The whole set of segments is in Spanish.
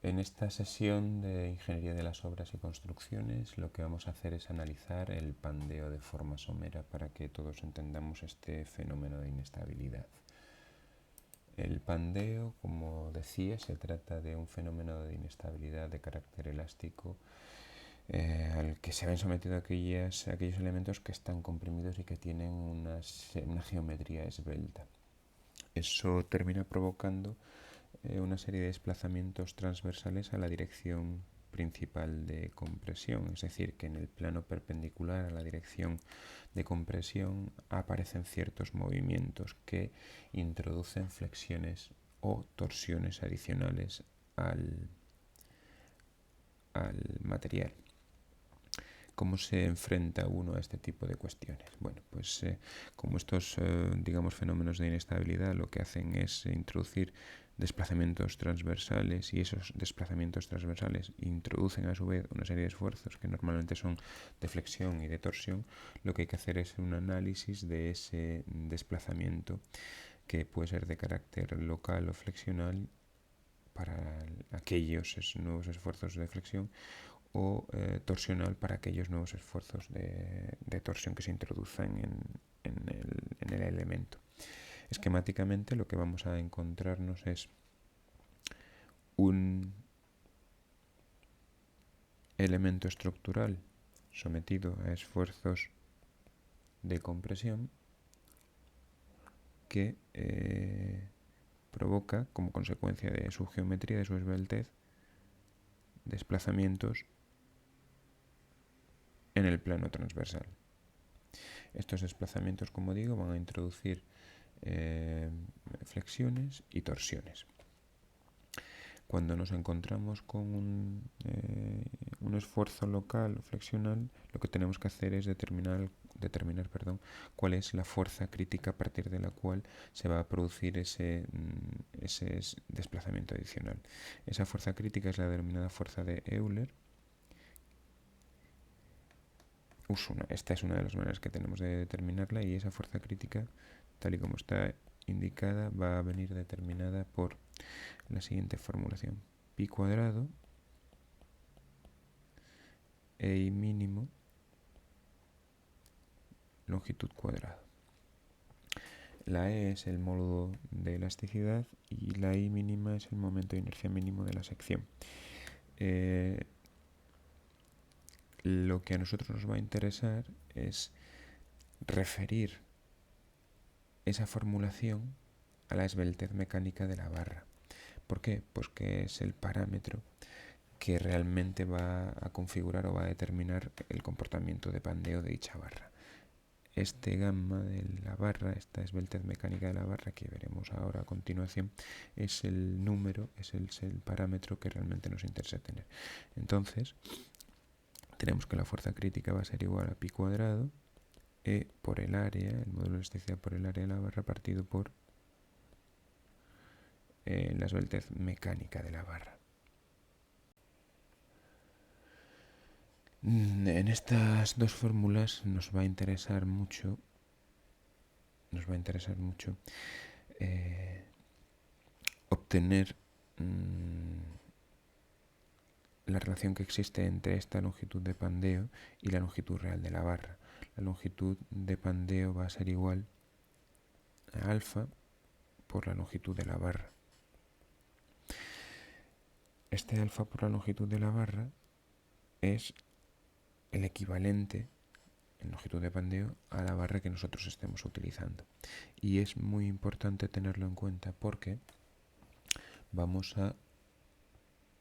En esta sesión de Ingeniería de las Obras y Construcciones lo que vamos a hacer es analizar el pandeo de forma somera para que todos entendamos este fenómeno de inestabilidad. El pandeo, como decía, se trata de un fenómeno de inestabilidad de carácter elástico al que se ven sometidos aquellos elementos que están comprimidos y que tienen una geometría esbelta. Eso termina provocando una serie de desplazamientos transversales a la dirección principal de compresión, es decir, que en el plano perpendicular a la dirección de compresión aparecen ciertos movimientos que introducen flexiones o torsiones adicionales al material. ¿Cómo se enfrenta uno a este tipo de cuestiones? Bueno, pues como estos, digamos, fenómenos de inestabilidad lo que hacen es introducir desplazamientos transversales y esos desplazamientos transversales introducen a su vez una serie de esfuerzos que normalmente son de flexión y de torsión, lo que hay que hacer es un análisis de ese desplazamiento que puede ser de carácter local o flexional para aquellos nuevos esfuerzos de flexión o torsional para aquellos nuevos esfuerzos de torsión que se introduzcan en el elemento. Esquemáticamente lo que vamos a encontrarnos es un elemento estructural sometido a esfuerzos de compresión que provoca, como consecuencia de su geometría, de su esbeltez, desplazamientos en el plano transversal. Estos desplazamientos, como digo, van a introducir flexiones y torsiones. Cuando nos encontramos con un esfuerzo local o flexional, lo que tenemos que hacer es determinar cuál es la fuerza crítica a partir de la cual se va a producir ese desplazamiento adicional. Esa fuerza crítica es la denominada fuerza de Euler. Esta es una de las maneras que tenemos de determinarla, y esa fuerza crítica, tal y como está indicada, va a venir determinada por la siguiente formulación: pi cuadrado e mínimo longitud cuadrada. La E es el módulo de elasticidad y la I mínima es el momento de inercia mínimo de la sección. Lo que a nosotros nos va a interesar es referir esa formulación a la esbeltez mecánica de la barra. ¿Por qué? Pues que es el parámetro que realmente va a configurar o va a determinar el comportamiento de pandeo de dicha barra. Este gamma de la barra, esta esbeltez mecánica de la barra que veremos ahora a continuación, es el número, es el parámetro que realmente nos interesa tener. Entonces, tenemos que la fuerza crítica va a ser igual a pi cuadrado E por el área, el módulo de elasticidad por el área de la barra, partido por la esbeltez mecánica de la barra. En estas dos fórmulas nos va a interesar mucho obtener la relación que existe entre esta longitud de pandeo y la longitud real de la barra. La longitud de pandeo va a ser igual a alfa por la longitud de la barra. Este alfa por la longitud de la barra es el equivalente en longitud de pandeo a la barra que nosotros estemos utilizando. Y es muy importante tenerlo en cuenta porque vamos a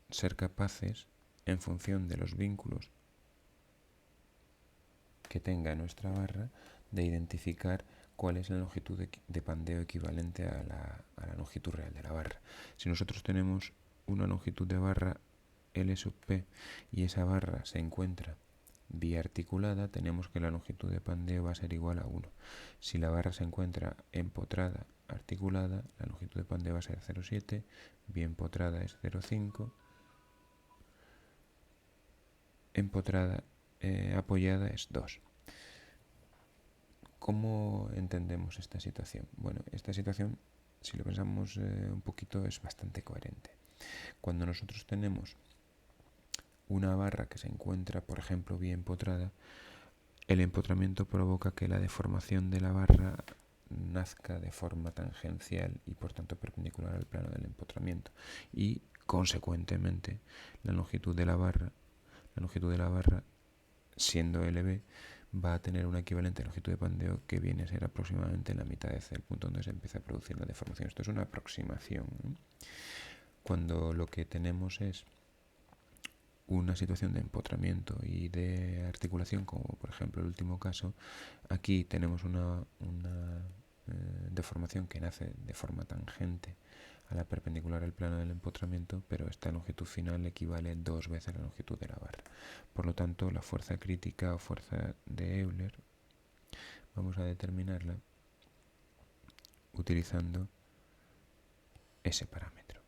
ser capaces, en función de los vínculos que tenga nuestra barra, de identificar cuál es la longitud de pandeo equivalente a la longitud real de la barra. Si nosotros tenemos una longitud de barra L sub P y esa barra se encuentra biarticulada, tenemos que la longitud de pandeo va a ser igual a 1. Si la barra se encuentra empotrada articulada, la longitud de pandeo va a ser 0,7, biempotrada es 0,5, empotrada apoyada es 2. ¿Cómo entendemos esta situación? Bueno, esta situación, si lo pensamos un poquito, es bastante coherente. Cuando nosotros tenemos una barra que se encuentra, por ejemplo, bien empotrada, el empotramiento provoca que la deformación de la barra nazca de forma tangencial y por tanto perpendicular al plano del empotramiento, y consecuentemente la longitud de la barra siendo LB va a tener una equivalente longitud de pandeo que viene a ser aproximadamente la mitad de C, el punto donde se empieza a producir la deformación. Esto es una aproximación, ¿no? Cuando lo que tenemos es una situación de empotramiento y de articulación, como por ejemplo el último caso, aquí tenemos una deformación que nace de forma tangente a la perpendicular al plano del empotramiento, pero esta longitud final equivale 2 veces la longitud de la barra. Por lo tanto, la fuerza crítica o fuerza de Euler vamos a determinarla utilizando ese parámetro.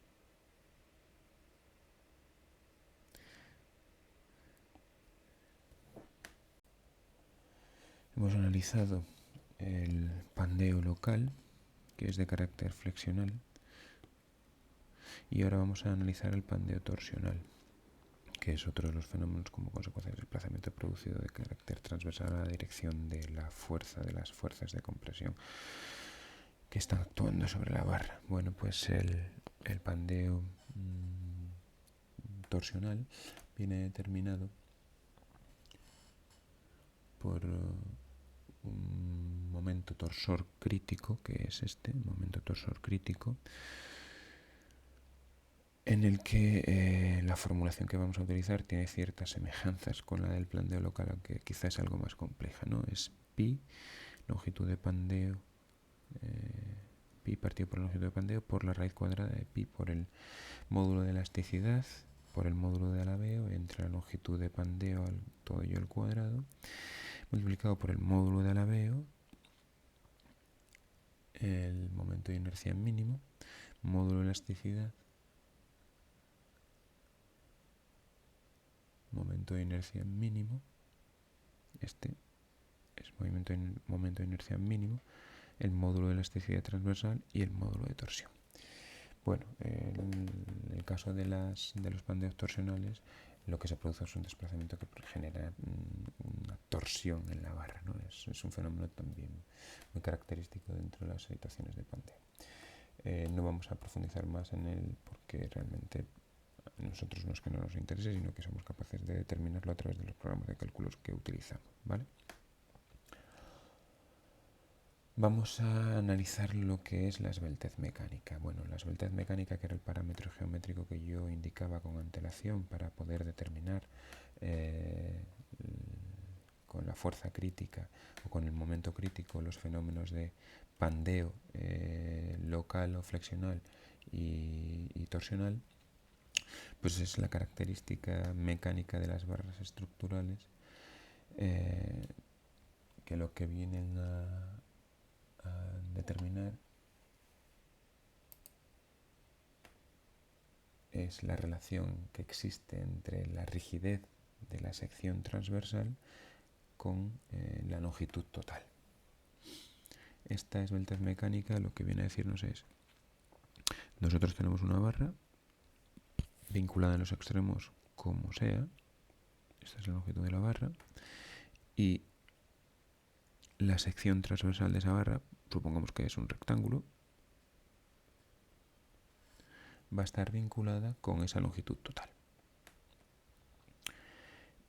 Hemos analizado el pandeo local, que es de carácter flexional, y ahora vamos a analizar el pandeo torsional, que es otro de los fenómenos como consecuencia del desplazamiento producido de carácter transversal a la dirección de la fuerza, de las fuerzas de compresión que están actuando sobre la barra. Bueno, pues el pandeo torsional viene determinado por un momento torsor crítico, que es este momento torsor crítico, en el que la formulación que vamos a utilizar tiene ciertas semejanzas con la del pandeo local, aunque quizás es algo más compleja, ¿no? Es pi, longitud de pandeo, pi partido por la longitud de pandeo por la raíz cuadrada de pi por el módulo de elasticidad por el módulo de alabeo entre la longitud de pandeo todo ello al cuadrado, multiplicado por el módulo de alabeo, el momento de inercia mínimo, módulo de elasticidad, momento de inercia mínimo, este es momento de inercia mínimo, el módulo de elasticidad transversal y el módulo de torsión. Bueno, en el caso de los pandeos torsionales, lo que se produce es un desplazamiento que genera una torsión en la barra, ¿no? Es un fenómeno también muy característico dentro de las situaciones de pandeo. No vamos a profundizar más en él porque realmente a nosotros no es que no nos interese, sino que somos capaces de determinarlo a través de los programas de cálculos que utilizamos, ¿vale? Vamos a analizar lo que es la esbeltez mecánica. Bueno, la esbeltez mecánica, que era el parámetro geométrico que yo indicaba con antelación para poder determinar con la fuerza crítica o con el momento crítico los fenómenos de pandeo local o flexional y torsional, pues es la característica mecánica de las barras estructurales que lo que vienen a determinar es la relación que existe entre la rigidez de la sección transversal con la longitud total. Esta esbeltez mecánica lo que viene a decirnos es: nosotros tenemos una barra vinculada en los extremos como sea, esta es la longitud de la barra, y la sección transversal de esa barra, supongamos que es un rectángulo, va a estar vinculada con esa longitud total.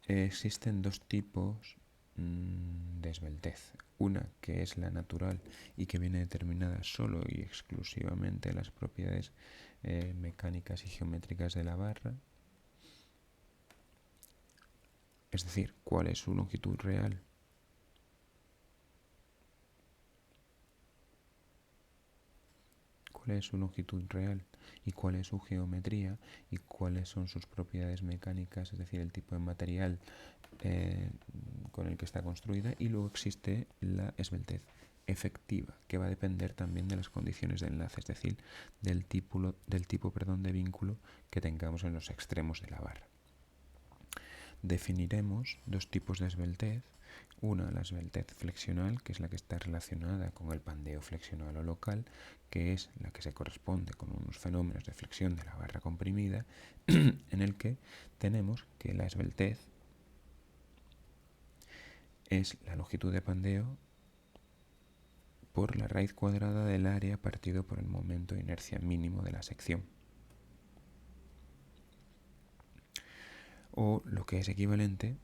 Existen dos tipos de esbeltez. Una que es la natural y que viene determinada solo y exclusivamente de las propiedades mecánicas y geométricas de la barra, es decir, cuál es su longitud real y cuál es su geometría y cuáles son sus propiedades mecánicas, es decir, el tipo de material con el que está construida. Y luego existe la esbeltez efectiva, que va a depender también de las condiciones de enlace, es decir, del tipo de vínculo que tengamos en los extremos de la barra. definiremos dos tipos de esbeltez. Una, la esbeltez flexional, que es la que está relacionada con el pandeo flexional o local, que es la que se corresponde con unos fenómenos de flexión de la barra comprimida, en el que tenemos que la esbeltez es la longitud de pandeo por la raíz cuadrada del área partido por el momento de inercia mínimo de la sección. O lo que es equivalente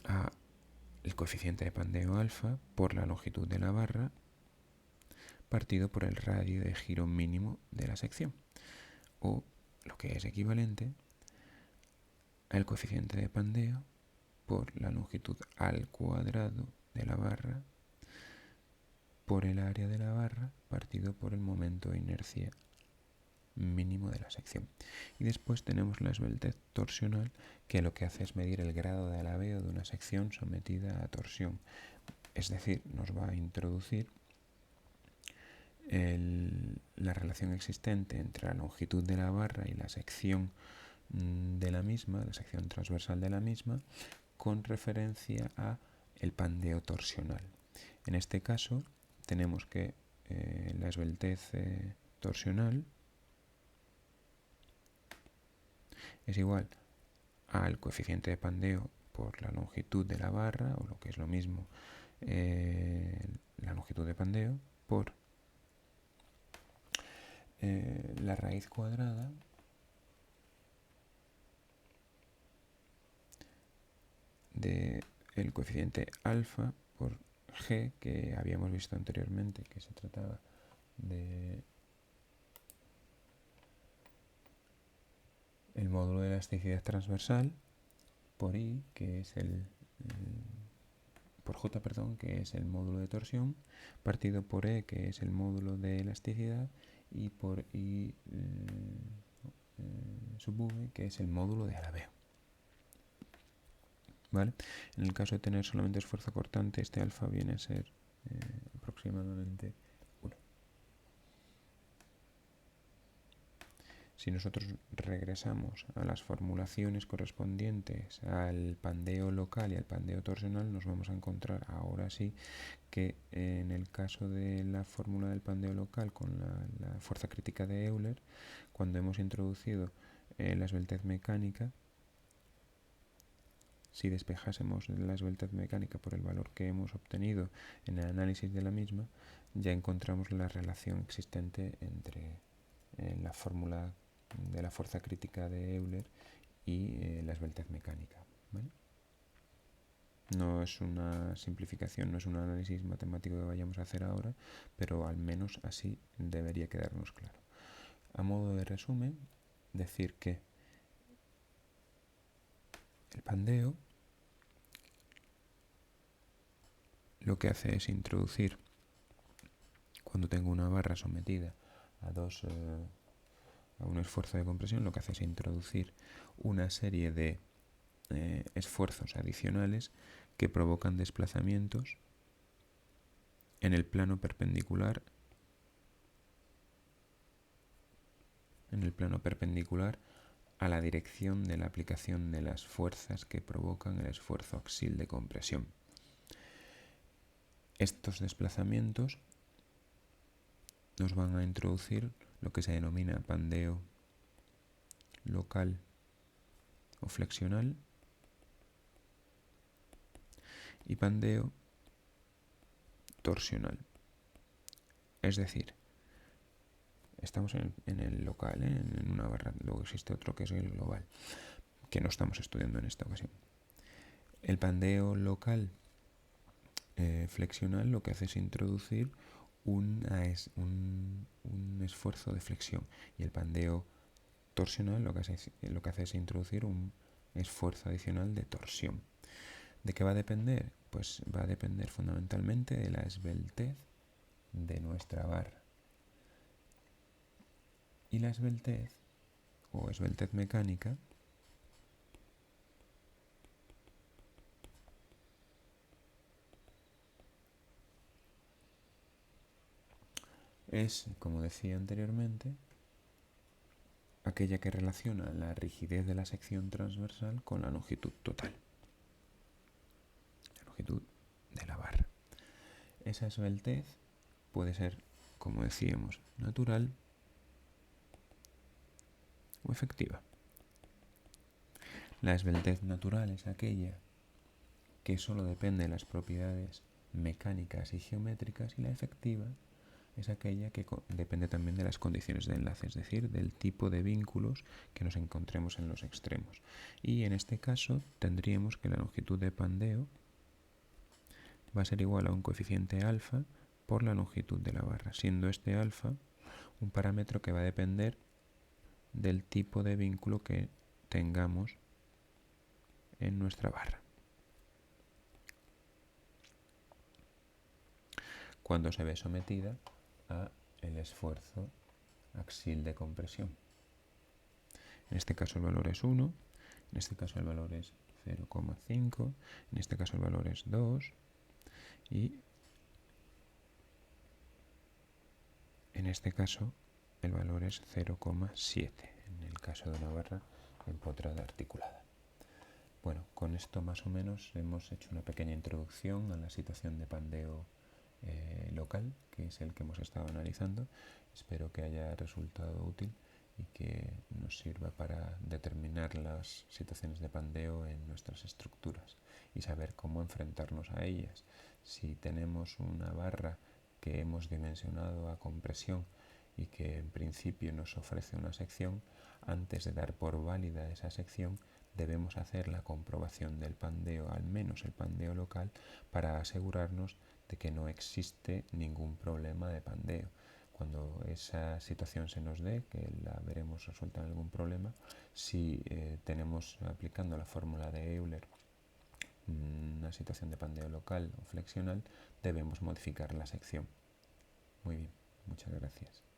a el coeficiente de pandeo alfa por la longitud de la barra partido por el radio de giro mínimo de la sección. O lo que es equivalente al coeficiente de pandeo por la longitud al cuadrado de la barra por el área de la barra partido por el momento de inercia mínimo de la sección. Y después tenemos la esbeltez torsional, que lo que hace es medir el grado de alabeo de una sección sometida a torsión. Es decir, nos va a introducir la relación existente entre la longitud de la barra y la sección de la misma, la sección transversal de la misma, con referencia a el pandeo torsional. En este caso tenemos que la esbeltez torsional es igual al coeficiente de pandeo por la longitud de la barra, o lo que es lo mismo, la longitud de pandeo por la raíz cuadrada del coeficiente alfa por g, que habíamos visto anteriormente, que se trataba de el módulo de elasticidad transversal, por I, que es por J, perdón, que es el módulo de torsión, partido por E, que es el módulo de elasticidad, y por I sub V, que es el módulo de alabeo. ¿Vale? En el caso de tener solamente esfuerzo cortante, este alfa viene a ser aproximadamente 1. Si nosotros regresamos a las formulaciones correspondientes al pandeo local y al pandeo torsional, nos vamos a encontrar ahora sí que en el caso de la fórmula del pandeo local con la fuerza crítica de Euler, cuando hemos introducido la esbeltez mecánica, si despejásemos la esbeltez mecánica por el valor que hemos obtenido en el análisis de la misma, ya encontramos la relación existente entre la fórmula de la fuerza crítica de Euler y la esbeltez mecánica. ¿Vale? No es una simplificación, no es un análisis matemático que vayamos a hacer ahora, pero al menos así debería quedarnos claro. A modo de resumen, decir que el pandeo lo que hace es introducir, cuando tengo una barra sometida a un esfuerzo de compresión, lo que hace es introducir una serie de esfuerzos adicionales que provocan desplazamientos en el plano perpendicular a la dirección de la aplicación de las fuerzas que provocan el esfuerzo axial de compresión. Estos desplazamientos nos van a introducir lo que se denomina pandeo local o flexional y pandeo torsional. Es decir, estamos en el local, en una barra, luego existe otro que es el global, que no estamos estudiando en esta ocasión. El pandeo local flexional lo que hace es introducir un esfuerzo de flexión, y el pandeo torsional lo que hace es introducir un esfuerzo adicional de torsión. ¿De qué va a depender? Pues va a depender fundamentalmente de la esbeltez de nuestra barra. Y la esbeltez, o esbeltez mecánica, es, como decía anteriormente, aquella que relaciona la rigidez de la sección transversal con la longitud total, la longitud de la barra. Esa esbeltez puede ser, como decíamos, natural o efectiva. La esbeltez natural es aquella que solo depende de las propiedades mecánicas y geométricas, y la efectiva es aquella que depende también de las condiciones de enlace, es decir, del tipo de vínculos que nos encontremos en los extremos. Y en este caso tendríamos que la longitud de pandeo va a ser igual a un coeficiente alfa por la longitud de la barra, siendo este alfa un parámetro que va a depender del tipo de vínculo que tengamos en nuestra barra. Cuando se ve sometida a el esfuerzo axial de compresión. En este caso el valor es 1, en este caso el valor es 0,5, en este caso el valor es 2 y en este caso el valor es 0,7 en el caso de una barra empotrada articulada. Bueno, con esto más o menos hemos hecho una pequeña introducción a la situación de pandeo local, que es el que hemos estado analizando. Espero que haya resultado útil y que nos sirva para determinar las situaciones de pandeo en nuestras estructuras y saber cómo enfrentarnos a ellas. Si tenemos una barra que hemos dimensionado a compresión y que en principio nos ofrece una sección, antes de dar por válida esa sección debemos hacer la comprobación del pandeo, al menos el pandeo local, para asegurarnos de que no existe ningún problema de pandeo. Cuando esa situación se nos dé, que la veremos resuelta en algún problema, si tenemos aplicando la fórmula de Euler una situación de pandeo local o flexional, debemos modificar la sección. Muy bien, muchas gracias.